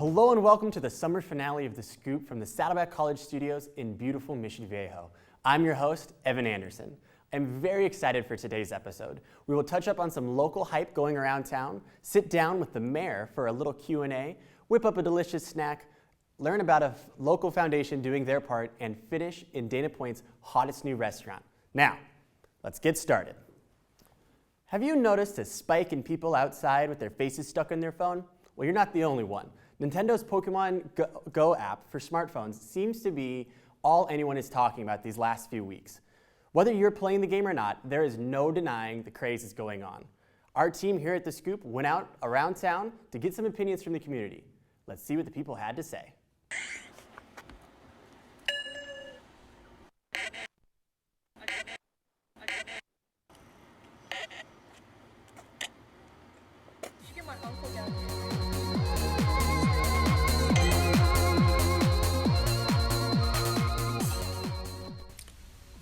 Hello and welcome to the summer finale of The Scoop from the Saddleback College studios in beautiful Mission Viejo. I'm your host, Evan Anderson. I'm very excited for today's episode. We will touch up on some local hype going around town, sit down with the mayor for a little Q&A, whip up a delicious snack, learn about a local foundation doing their part, and finish in Dana Point's hottest new restaurant. Now, let's get started. Have you noticed a spike in people outside with their faces stuck in their phone? Well, you're not the only one. Nintendo's Pokemon Go app for smartphones seems to be all anyone is talking about these last few weeks. Whether you're playing the game or not, there is no denying the craze is going on. Our team here at The Scoop went out around town to get some opinions from the community. Let's see what the people had to say.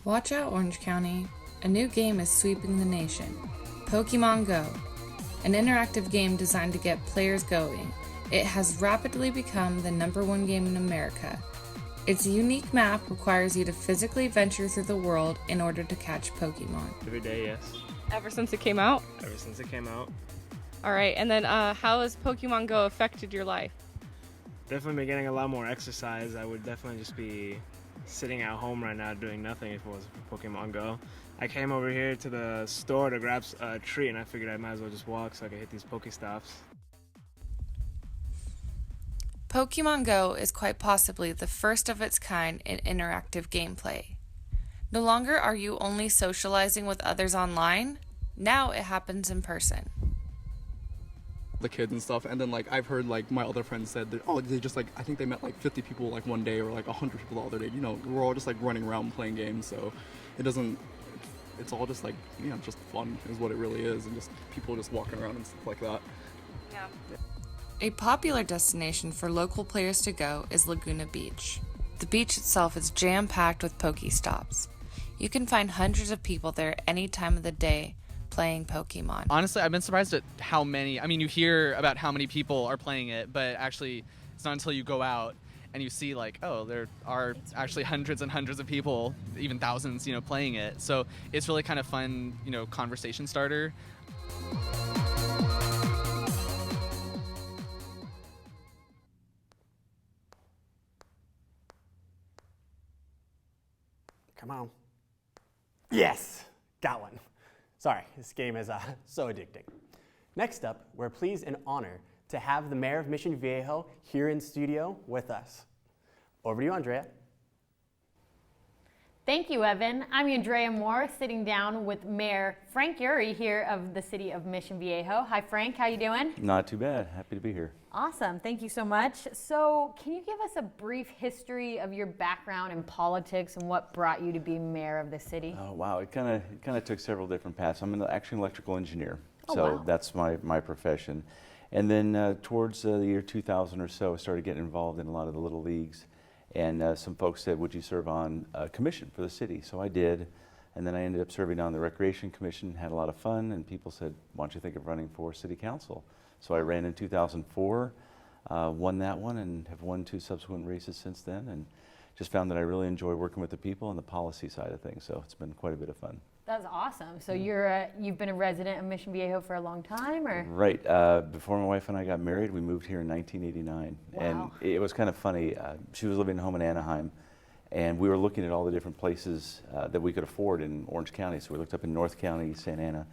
Watch out, Orange County. A new game is sweeping the nation. Pokemon Go. An interactive game designed to get players going. It has rapidly become the #1 game in America. Its unique map requires you to physically venture through the world in order to catch Pokemon. Every day, yes. Ever since it came out? Ever since it came out. All right, and then how has Pokemon Go affected your life? Definitely been getting a lot more exercise. I would definitely just be sitting at home right now doing nothing if it wasn't for Pokemon Go. I came over here to the store to grab a treat, and I figured I might as well just walk so I could hit these Pokestops. Pokemon Go is quite possibly the first of its kind in interactive gameplay. No longer are you only socializing with others online, now it happens in person. The kids and stuff, and then like I've heard like my other friends said that they just like I think they met like 50 people like one day or like 100 people the other day. You know, we're all just like running around playing games, so it's all just like, you know, just fun is what it really is, and just people just walking around and stuff like that. Yeah. A popular destination for local players to go is Laguna Beach. The beach itself is jam-packed with Pokestops. You can find hundreds of people there any time of the day playing Pokemon. Honestly, I've been surprised at how many, you hear about how many people are playing it, but actually it's not until you go out and you see like, oh, there are actually hundreds and hundreds of people, even thousands, playing it. So it's really kind of fun, conversation starter. Come on. Yes, got one. Sorry, this game is so addicting. Next up, we're pleased and honored to have the mayor of Mission Viejo here in studio with us. Over to you, Andrea. Thank you, Evan. I'm Andrea Moore, sitting down with Mayor Frank Ury here of the city of Mission Viejo. Hi, Frank. How you doing? Not too bad. Happy to be here. Awesome. Thank you so much. So, can you give us a brief history of your background in politics and what brought you to be mayor of the city? Oh, wow. It kind of took several different paths. I'm actually an electrical engineer, Oh, so wow. that's my profession. And then towards the year 2000 or so, I started getting involved in a lot of the little leagues. And some folks said, would you serve on a commission for the city? So I did. And then I ended up serving on the Recreation Commission, had a lot of fun, and people said, why don't you think of running for city council? So I ran in 2004, won that one, and have won 2 subsequent races since then, and just found that I really enjoy working with the people and the policy side of things. So it's been quite a bit of fun. That's awesome. So you've been a resident of Mission Viejo for a long time, or? Right. Before my wife and I got married, we moved here in 1989. Wow. And it was kind of funny. She was living home in Anaheim, and we were looking at all the different places that we could afford in Orange County. So we looked up in North County, Santa Ana,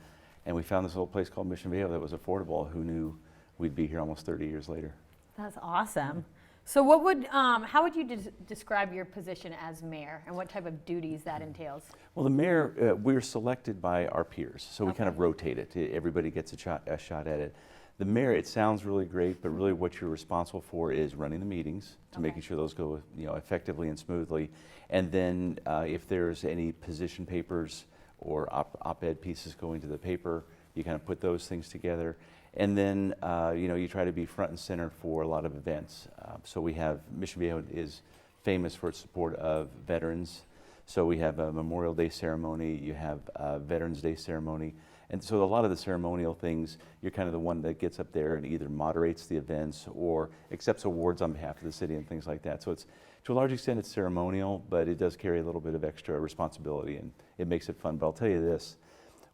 and we found this little place called Mission Viejo that was affordable. Who knew we'd be here almost 30 years later? That's awesome. So how would you describe your position as mayor and what type of duties that entails? Well, the mayor, we're selected by our peers, so we kind of Okay. rotate it. Everybody gets a shot at it. The mayor, it sounds really great, but really what you're responsible for is running the meetings, to Okay. making sure those go effectively and smoothly. And then if there's any position papers or op-ed pieces going to the paper, you kind of put those things together. And then, you try to be front and center for a lot of events. So we have, Mission Viejo is famous for its support of veterans. So we have a Memorial Day ceremony, you have a Veterans Day ceremony, And so a lot of the ceremonial things, you're kind of the one that gets up there and either moderates the events or accepts awards on behalf of the city and things like that. So it's, to a large extent, it's ceremonial, but it does carry a little bit of extra responsibility, and it makes it fun. But I'll tell you this,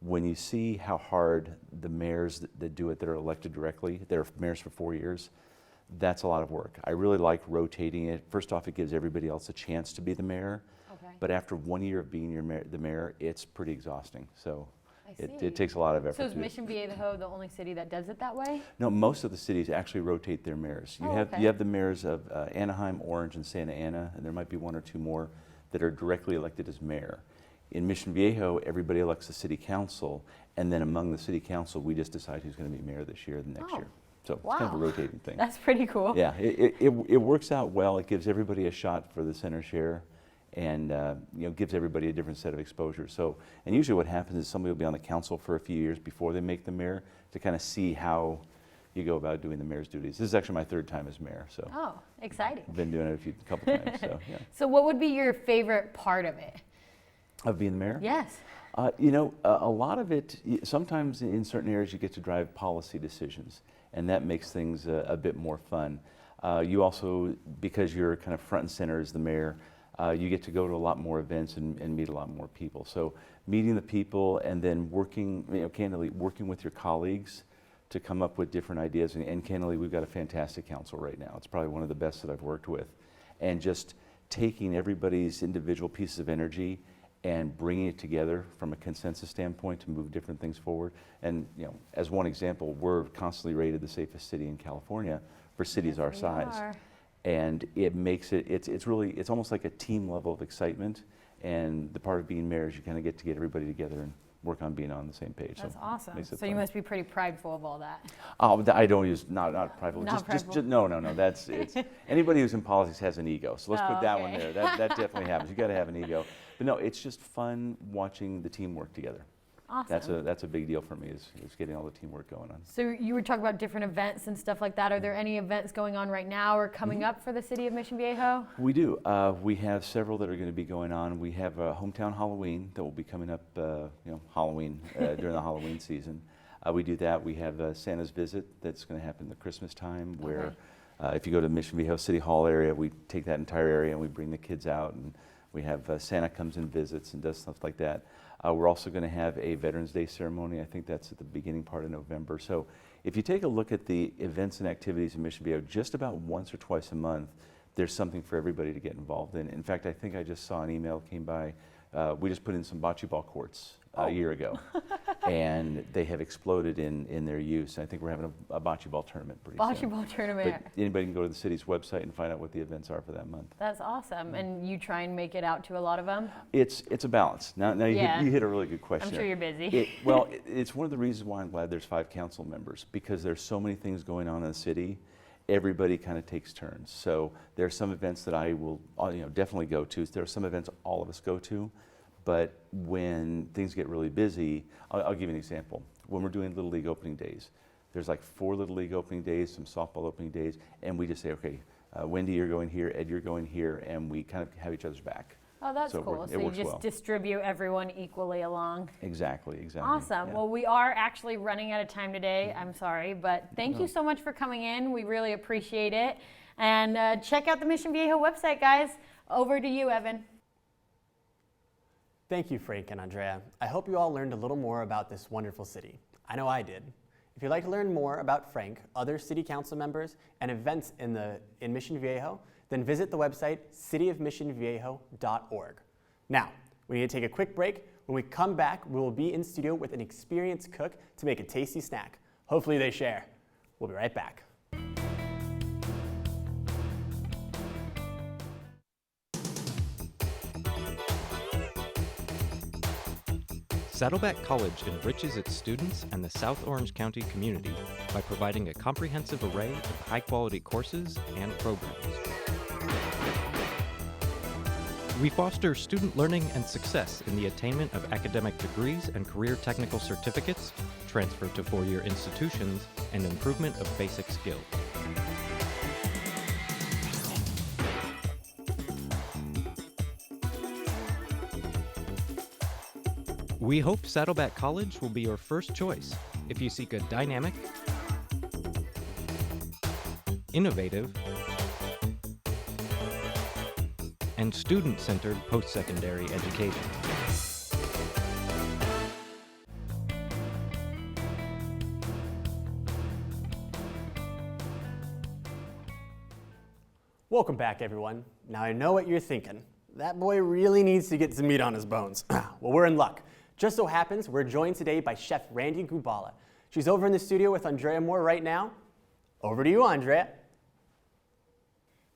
when you see how hard the mayors that do it, that are elected directly, they're mayors for 4 years, that's a lot of work. I really like rotating it. First off, it gives everybody else a chance to be the mayor. Okay. But after 1 year of being the mayor, it's pretty exhausting. So I see. it takes a lot of effort. So is to do. Mission Viejo the only city that does it that way? No, most of the cities actually rotate their mayors. You have the mayors of Anaheim, Orange, and Santa Ana, and there might be 1 or 2 more that are directly elected as mayor. In Mission Viejo, everybody elects the city council, and then among the city council, we just decide who's going to be mayor this year and next year. So it's kind of a rotating thing. That's pretty cool. Yeah, it works out well. It gives everybody a shot for the center share, and gives everybody a different set of exposure. So, and usually what happens is somebody will be on the council for a few years before they make the mayor to kind of see how you go about doing the mayor's duties. This is actually my 3rd time as mayor, so. Oh, exciting. I've been doing it a couple times, so yeah. So what would be your favorite part of it? Of being the mayor? Yes. A lot of it, sometimes in certain areas you get to drive policy decisions, and that makes things a bit more fun. You also, because you're kind of front and center as the mayor, you get to go to a lot more events and meet a lot more people. So meeting the people and then working, candidly, working with your colleagues to come up with different ideas. And candidly, we've got a fantastic council right now. It's probably one of the best that I've worked with. And just taking everybody's individual pieces of energy and bringing it together from a consensus standpoint to move different things forward. And as one example, we're constantly rated the safest city in California for cities our size. And it makes it's almost like a team level of excitement. And the part of being mayor is you kind of get everybody together and work on being on the same page. That's so awesome. So you must be pretty prideful of all that. Oh, I don't use, not prideful. Not prideful. No. It's anybody who's in politics has an ego. So let's put that one there. That definitely happens. You got to have an ego. But no, it's just fun watching the team work together. Awesome. That's a big deal for me is getting all the teamwork going on. So you were talking about different events and stuff like that. Are there any events going on right now or coming up for the city of Mission Viejo? We do. We have several that are going to be going on. We have a hometown Halloween that will be coming up, Halloween during the Halloween season. We do that. We have Santa's Visit that's going to happen the Christmas time where if you go to Mission Viejo City Hall area, we take that entire area and we bring the kids out and we have Santa comes and visits and does stuff like that. We're also going to have a Veterans Day ceremony. I think that's at the beginning part of November. So if you take a look at the events and activities in Mission Viejo, just about once or twice a month, there's something for everybody to get involved in. In fact, I think I just saw an email came by. We just put in some bocce ball courts a year ago, and they have exploded in their use. I think we're having a bocce ball tournament pretty soon. Bocce ball tournament. But anybody can go to the city's website and find out what the events are for that month. That's awesome. And you try and make it out to a lot of them? It's a balance. Now you hit a really good question. I'm sure you're busy. It's one of the reasons why I'm glad there's 5 council members, because there's so many things going on in the city. Everybody kind of takes turns. So there are some events that I will definitely go to. There are some events all of us go to. But when things get really busy, I'll give you an example. When we're doing Little League opening days, there's like 4 Little League opening days, some softball opening days, and we just say, okay, Wendy, you're going here, Ed, you're going here, and we kind of have each other's back. Oh, that's cool. So you just distribute everyone equally along. Exactly. Awesome. Yeah. Well, we are actually running out of time today. I'm sorry, but thank you so much for coming in. We really appreciate it. And check out the Mission Viejo website, guys. Over to you, Evan. Thank you, Frank and Andrea. I hope you all learned a little more about this wonderful city. I know I did. If you'd like to learn more about Frank, other city council members, and events in Mission Viejo, then visit the website cityofmissionviejo.org. Now, we need to take a quick break. When we come back, we will be in studio with an experienced cook to make a tasty snack. Hopefully they share. We'll be right back. Saddleback College enriches its students and the South Orange County community by providing a comprehensive array of high-quality courses and programs. We foster student learning and success in the attainment of academic degrees and career technical certificates, transfer to 4-year institutions, and improvement of basic skills. We hope Saddleback College will be your first choice if you seek a dynamic, innovative, and student-centered post-secondary education. Welcome back, everyone. Now I know what you're thinking. That boy really needs to get some meat on his bones. Well, we're in luck. Just so happens we're joined today by Chef Randy Gubala. She's over in the studio with Andrea Moore right now. Over to you, Andrea.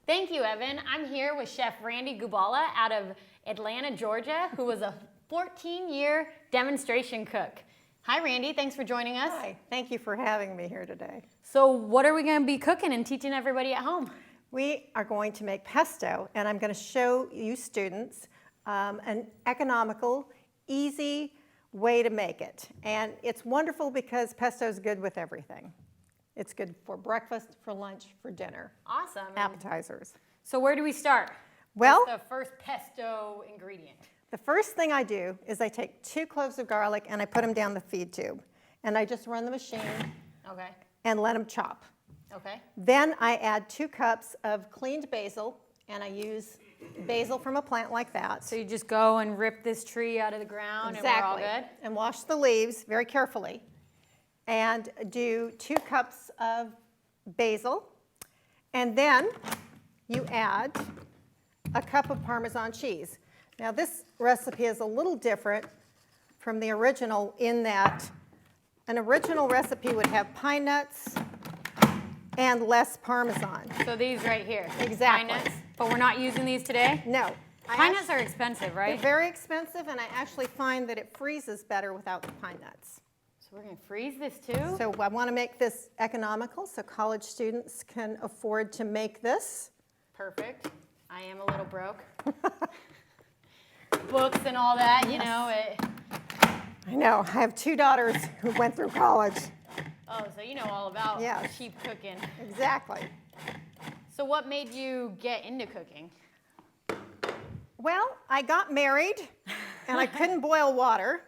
Thank you, Evan. I'm here with Chef Randy Gubala out of Atlanta, Georgia, who was a 14-year demonstration cook. Hi, Randy. Thanks for joining us. Hi. Thank you for having me here today. So what are we going to be cooking and teaching everybody at home? We are going to make pesto, and I'm going to show you students an economical, easy way to make it. And it's wonderful because pesto is good with everything. It's good for breakfast, for lunch, for dinner. Awesome. Appetizers. So where do we start? Well, what's the first pesto ingredient? the first thing I do is I take 2 cloves of garlic and I put them down the feed tube. And I just run the machine Okay. and let them chop. Okay. Then I add 2 cups of cleaned basil, and I use basil from a plant like that. So you just go and rip this tree out of the ground and we're all good? And wash the leaves very carefully. And do 2 cups of basil. And then you add a cup of Parmesan cheese. Now this recipe is a little different from the original in that an original recipe would have pine nuts and less Parmesan. So these right here. Exactly. Pine nuts. But we're not using these today? No. Pine nuts are expensive, They're right? very expensive, and I actually find that it freezes better without the pine nuts. So we're going to freeze this too? So I want to make this economical so college students can afford to make this. Perfect. I am a little broke. Books and all that, you know. I know. I have 2 daughters who went through college. Oh, so you know all about Yes. cheap cooking. Exactly. So what made you get into cooking? Well, I got married, and I couldn't boil water,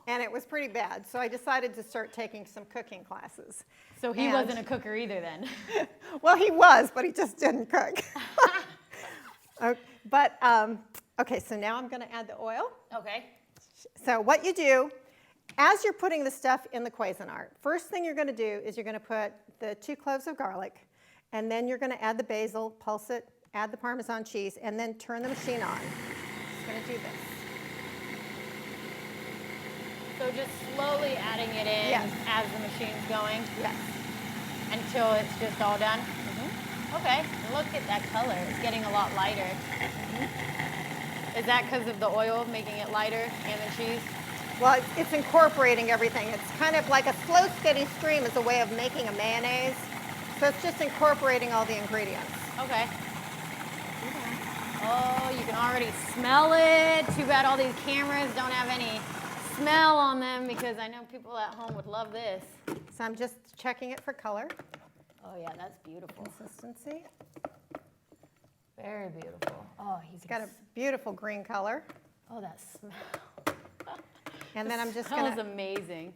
and it was pretty bad. So I decided to start taking some cooking classes. So he wasn't a cooker either then? Well, he was, but he just didn't cook. Okay, so now I'm going to add the oil. Okay. So what you do, as you're putting the stuff in the Cuisinart, first thing you're going to do is you're going to put the 2 cloves of garlic, and then you're going to add the basil, pulse it, add the Parmesan cheese, and then turn the machine on. Just going to do this. So just slowly adding it in Yes. as the machine's going? Yes. Until it's just all done? Mm-hmm. Okay, look at that color. It's getting a lot lighter. Mm-hmm. Is that because of the oil making it lighter and the cheese? Well, it's incorporating everything. It's kind of like a slow, steady stream is a way of making a mayonnaise. So it's just incorporating all the ingredients. Okay. Oh, you can already smell it. Too bad all these cameras don't have any smell on them because I know people at home would love this. So I'm just checking it for color. Oh yeah, that's beautiful. Consistency. Very beautiful. Oh, It's got a beautiful green color. Oh, that smell. And then I'm just Smells going to... amazing.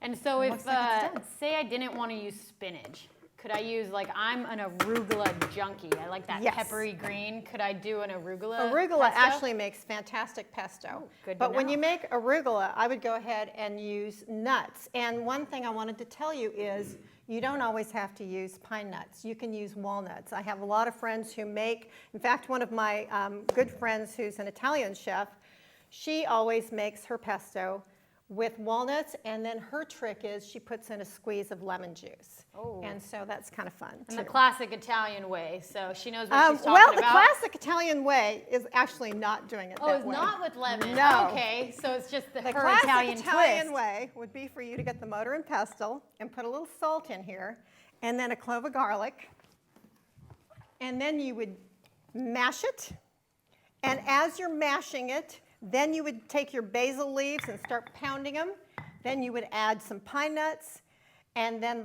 And so if, looks like it's done. say I didn't want to use spinach, could I use, like, I'm an arugula junkie. I like that Yes. peppery green. Could I do an arugula Arugula pesto? actually makes fantastic pesto. Oh, good to But when know. you make arugula, I would go ahead and use nuts. And one thing I wanted to tell you is you don't always have to use pine nuts. You can use walnuts. I have a lot of friends who make, in fact, one of my good friends who's an Italian chef, she always makes her pesto with walnuts, and then her trick is she puts in a squeeze of lemon juice. Oh. And so that's kind of fun, In too. the classic Italian way, so she knows what she's talking Well, the about. classic Italian way is actually not doing it Oh, that it's way. not with lemon. No. Okay, so it's just The her classic Italian Italian twist. way would be for you to get the motor and pestle and put a little salt in here, and then a clove of garlic, and then you would mash it, and as you're mashing it, then you would take your basil leaves and start pounding them. Then you would add some pine nuts, and then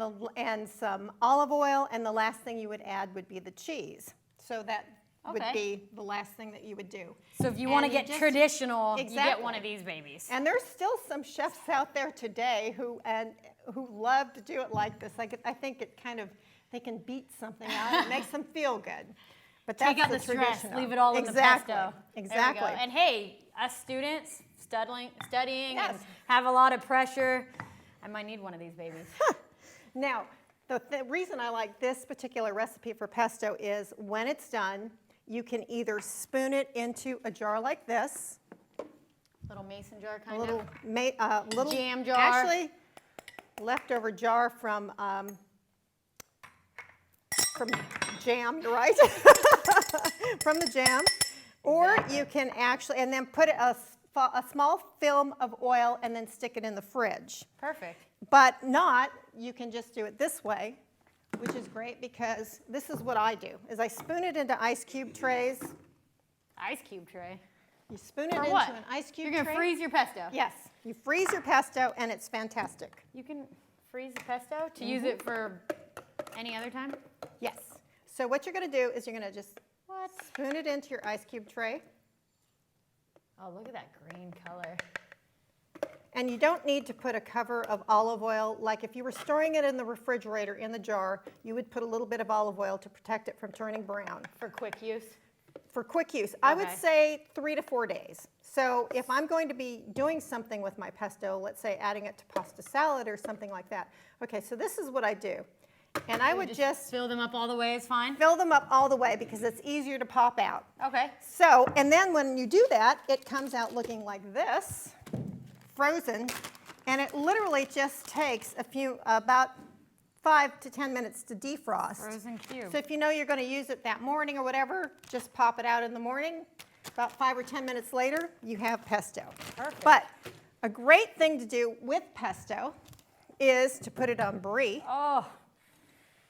some olive oil, and the last thing you would add would be the cheese. So that would Okay. be the last thing that you would do. So if you want to And you get just- traditional, you get Exactly. one of these babies. And there's still some chefs out there today who love to do it like this. I think it kind of, they can beat something out. It makes them feel good. But that's Take out the stress, traditional. leave it all in the Exactly. pesto. Exactly. There we go. And hey, us students studying Yes. and have a lot of pressure, I might need one of these babies. Now, the reason I like this particular recipe for pesto is when it's done, you can either spoon it into a jar like this, Little mason jar a kind little, of. little Jam jar. Actually, leftover jar from jam. You're right, from the jam. Or you can actually, and then put a small film of oil and then stick it in the fridge. Perfect. But not, you can just do it this way, which is great because this is what I do, is I spoon it into ice cube trays. Ice cube tray. You spoon it For into what? an ice cube You're going tray. to freeze your pesto. Yes, you freeze your pesto and it's fantastic. You can freeze the pesto to use it for any other time? Yes. So what you're going to do is you're going to just What? spoon it into your ice cube tray. Oh, look at that green color. And you don't need to put a cover of olive oil. Like if you were storing it in the refrigerator in the jar, you would put a little bit of olive oil to protect it from turning brown. For quick use? For quick use, I would Okay. say 3 to 4 days. So if I'm going to be doing something with my pesto, let's say adding it to pasta salad or something like that. Okay, so this is what I do. And I would just fill them up all the way is fine? fill them up all the way because it's easier to pop out. Okay. So, and then when you do that, it comes out looking like this, frozen, and it literally just takes about 5 to 10 minutes to defrost. Frozen cube. So if you know you're going to use it that morning or whatever, just pop it out in the morning. About 5 or 10 minutes later, you have pesto. Perfect. But a great thing to do with pesto is to put it on brie. Oh,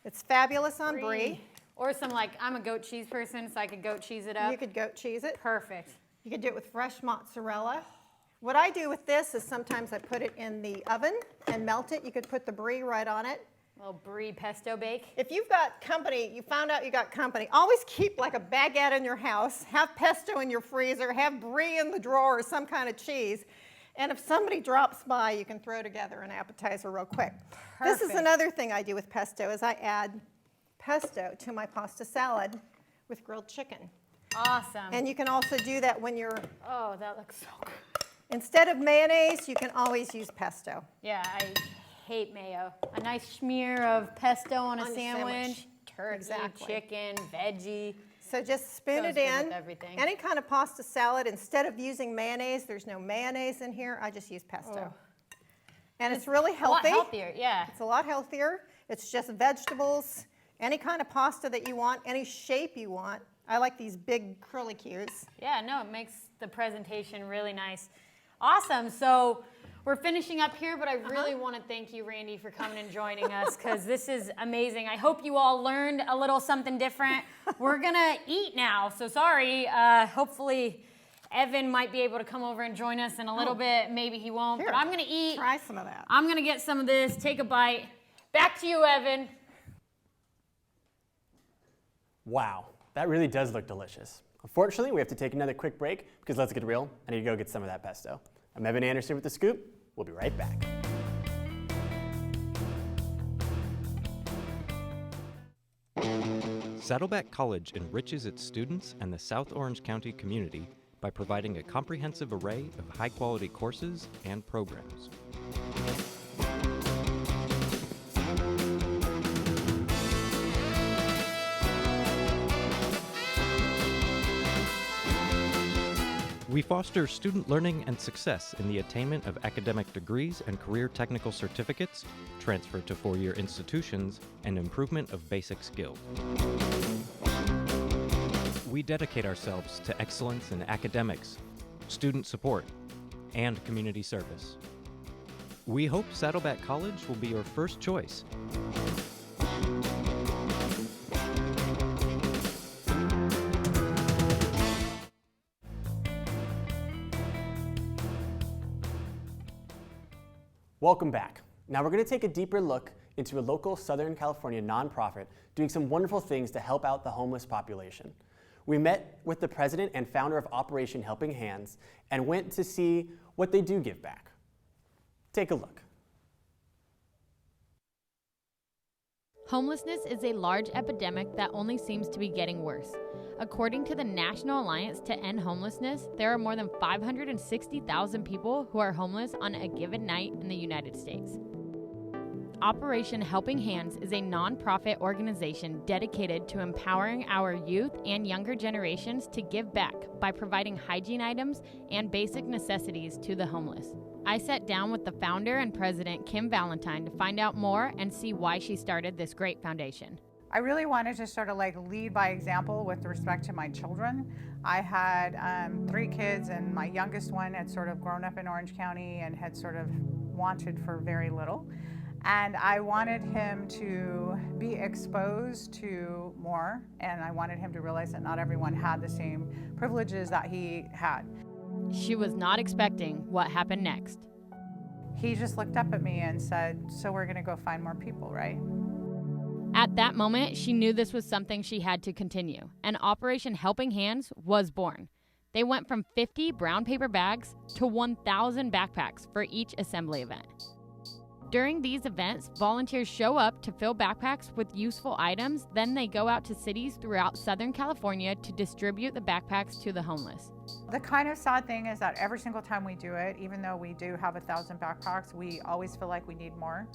It's fabulous on brie. Or some I'm a goat cheese person, so I could goat cheese it up. You could goat cheese it. Perfect. You could do it with fresh mozzarella. What I do with this is sometimes I put it in the oven and melt it. You could put the brie right on it. Little brie pesto bake. If you've got company, you found out you got company, always keep like a baguette in your house, have pesto in your freezer, have brie in the drawer or some kind of cheese. And if somebody drops by, you can throw together an appetizer real quick. This is Perfect. another thing I do with pesto is I add pesto to my pasta salad with grilled chicken. Awesome. And you can also do that when you're, oh, that looks so good. instead of mayonnaise, you can always use pesto. Yeah, I hate mayo. A nice smear of pesto on a On your sandwich. sandwich. Turkey, Exactly. chicken, veggie. So just spoon Goes it good in. with everything. Any kind of pasta salad, instead of using mayonnaise, there's no mayonnaise in here, I just use pesto. Oh. And it's really A lot healthy. healthier, yeah. It's a lot healthier. It's just vegetables, any kind of pasta that you want, any shape you want. I like these big curlicues. Yeah, no, it makes the presentation really nice. Awesome. So we're finishing up here, but I really want to thank you, Randy, for coming and joining us because this is amazing. I hope you all learned a little something different. We're going to eat now, so sorry. Hopefully Evan might be able to come over and join us in a little bit. Maybe he won't, Here, but I'm going to eat. Try some of that. I'm going to get some of this, take a bite. Back to you, Evan. Wow, that really does look delicious. Unfortunately, we have to take another quick break because let's get real, I need to go get some of that pesto. I'm Evan Anderson with The Scoop. We'll be right back. Saddleback College enriches its students and the South Orange County community by providing a comprehensive array of high-quality courses and programs. We foster student learning and success in the attainment of academic degrees and career technical certificates, transfer to four-year institutions, and improvement of basic skills. We dedicate ourselves to excellence in academics, student support, and community service. We hope Saddleback College will be your first choice. Welcome back. Now we're going to take a deeper look into a local Southern California nonprofit doing some wonderful things to help out the homeless population. we met with the president and founder of Operation Helping Hands and went to see what they do give back. Take a look. Homelessness is a large epidemic that only seems to be getting worse. According to the National Alliance to End Homelessness, there are more than 560,000 people who are homeless on a given night in the United States. Operation Helping Hands is a nonprofit organization dedicated to empowering our youth and younger generations to give back by providing hygiene items and basic necessities to the homeless. I sat down with the founder and president, Kim Valentine, to find out more and see why she started this great foundation. I really wanted to sort of like lead by example with respect to my children. I had 3 kids, and my youngest one had sort of grown up in Orange County and had sort of wanted for very little. And I wanted him to be exposed to more, and I wanted him to realize that not everyone had the same privileges that he had. She was not expecting what happened next. He just looked up at me and said, "So we're gonna go find more people, right?" At that moment, she knew this was something she had to continue, and Operation Helping Hands was born. They went from 50 brown paper bags to 1,000 backpacks for each assembly event. During these events, volunteers show up to fill backpacks with useful items, then they go out to cities throughout Southern California to distribute the backpacks to the homeless. The kind of sad thing is that every single time we do it, even though we do have 1,000 backpacks, we always feel like we need more.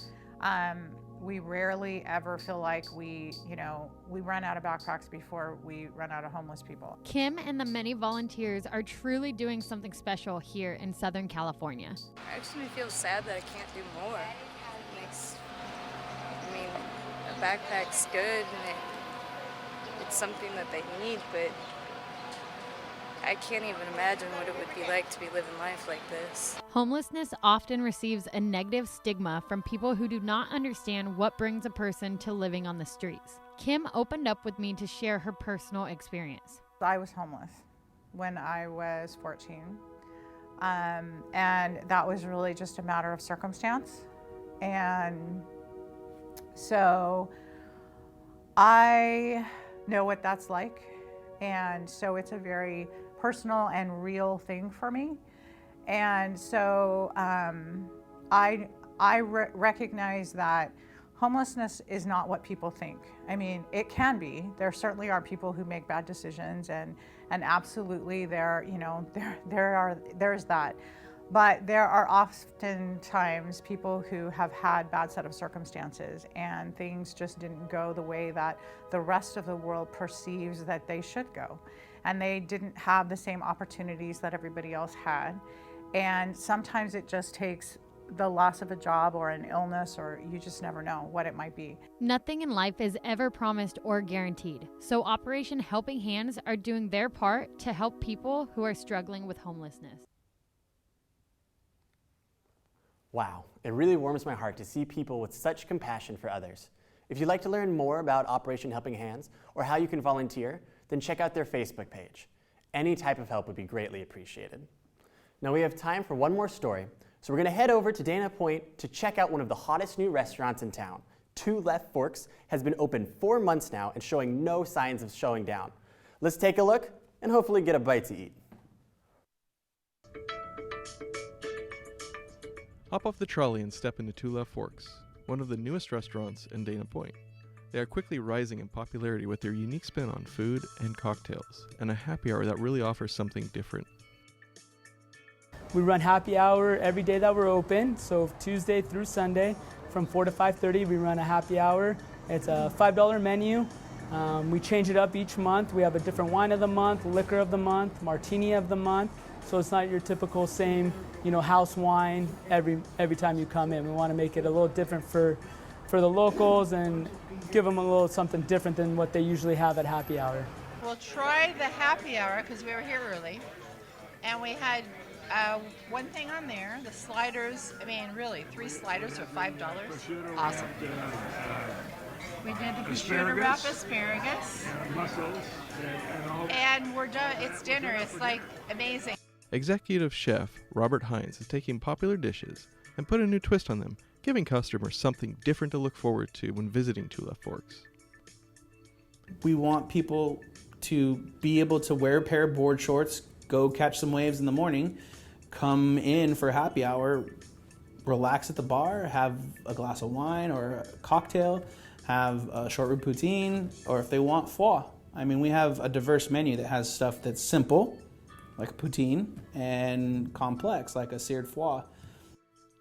We rarely ever feel like we run out of backpacks before we run out of homeless people. Kim and the many volunteers are truly doing something special here in Southern California. I actually feel sad that I can't do more. A backpack's good and it's something that they need, but I can't even imagine what it would be like to be living life like this. Homelessness often receives a negative stigma from people who do not understand what brings a person to living on the streets. Kim opened up with me to share her personal experience. I was homeless when I was 14, and that was really just a matter of circumstance. And so I know what that's like, and so it's a very personal and real thing for me. And so I recognize that homelessness is not what people think. I mean, it can be. There certainly are people who make bad decisions, and absolutely there's that. But there are oftentimes people who have had bad set of circumstances, and things just didn't go the way that the rest of the world perceives that they should go. And they didn't have the same opportunities that everybody else had. And sometimes it just takes the loss of a job or an illness, or you just never know what it might be. Nothing in life is ever promised or guaranteed. So Operation Helping Hands are doing their part to help people who are struggling with homelessness. Wow, it really warms my heart to see people with such compassion for others. If you'd like to learn more about Operation Helping Hands or how you can volunteer, then check out their Facebook page. Any type of help would be greatly appreciated. Now we have time for one more story, so we're going to head over to Dana Point to check out one of the hottest new restaurants in town. Two Left Forks has been open 4 months now and showing no signs of slowing down. Let's take a look and hopefully get a bite to eat. Hop off the trolley and step into Two Left Forks, one of the newest restaurants in Dana Point. They are quickly rising in popularity with their unique spin on food and cocktails, and a happy hour that really offers something different. We run happy hour every day that we're open, so Tuesday through Sunday from 4 to 5:30 we run a happy hour. It's a $5 menu. We change it up each month. We have a different wine of the month, liquor of the month, martini of the month, so it's not your typical same house wine every time you come in. We want to make it a little different for the locals and give them a little something different than what they usually have at happy hour. We'll try the happy hour because we were here early, and we had one thing on there, the sliders. I mean, really, 3 sliders for $5. Awesome. We did the prosciutto wrap asparagus, mussels, and we're done. It's dinner. It's like amazing. Executive Chef Robert Hines is taking popular dishes and put a new twist on them, giving customers something different to look forward to when visiting Two Left Forks. We want people to be able to wear a pair of board shorts, go catch some waves in the morning, come in for happy hour, relax at the bar, have a glass of wine or a cocktail, have a short rib poutine, or if they want foie. I mean, we have a diverse menu that has stuff that's simple, like a poutine, and complex, like a seared foie.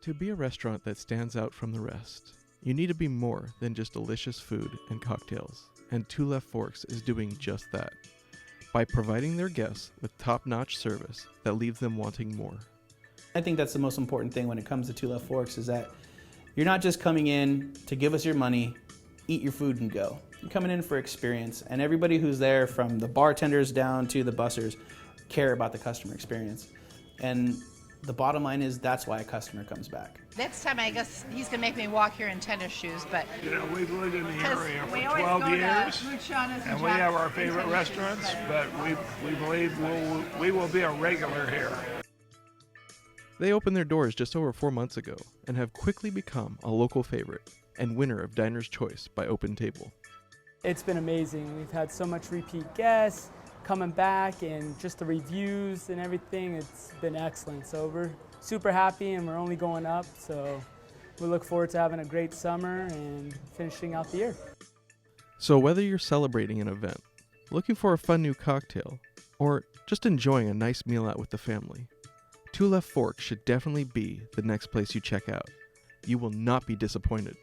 To be a restaurant that stands out from the rest, you need to be more than just delicious food and cocktails, and Two Left Forks is doing just that, by providing their guests with top-notch service that leaves them wanting more. I think that's the most important thing when it comes to Two Left Forks is that you're not just coming in to give us your money, eat your food and go. You're coming in for experience, and everybody who's there, from the bartenders down to the bussers, care about the customer experience. And the bottom line is that's why a customer comes back. Next time, I guess he's going to make me walk here in tennis shoes, but... You know, we've lived in the area for 12 years, and we have our favorite restaurants, but we believe we will be a regular here. They opened their doors just over 4 months ago and have quickly become a local favorite and winner of Diner's Choice by Open Table. It's been amazing. We've had so much repeat guests coming back, and just the reviews and everything, it's been excellent. So we're super happy, and we're only going up, so we look forward to having a great summer and finishing out the year. So whether you're celebrating an event, looking for a fun new cocktail, or just enjoying a nice meal out with the family, Two Left Forks should definitely be the next place you check out. You will not be disappointed.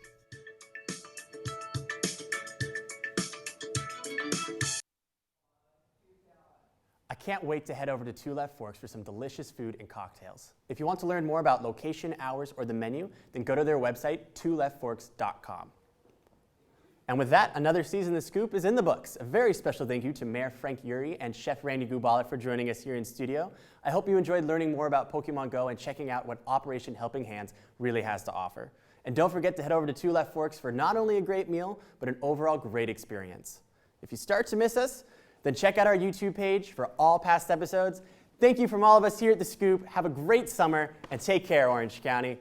I can't wait to head over to Two Left Forks for some delicious food and cocktails. If you want to learn more about location, hours, or the menu, then go to their website, twoleftforks.com. And with that, another season of The Scoop is in the books. A very special thank you to Mayor Frank Urie and Chef Randy Gubala for joining us here in studio. I hope you enjoyed learning more about Pokemon Go and checking out what Operation Helping Hands really has to offer. And don't forget to head over to Two Left Forks for not only a great meal, but an overall great experience. If you start to miss us, then check out our YouTube page for all past episodes. Thank you from all of us here at The Scoop. Have a great summer, and take care, Orange County.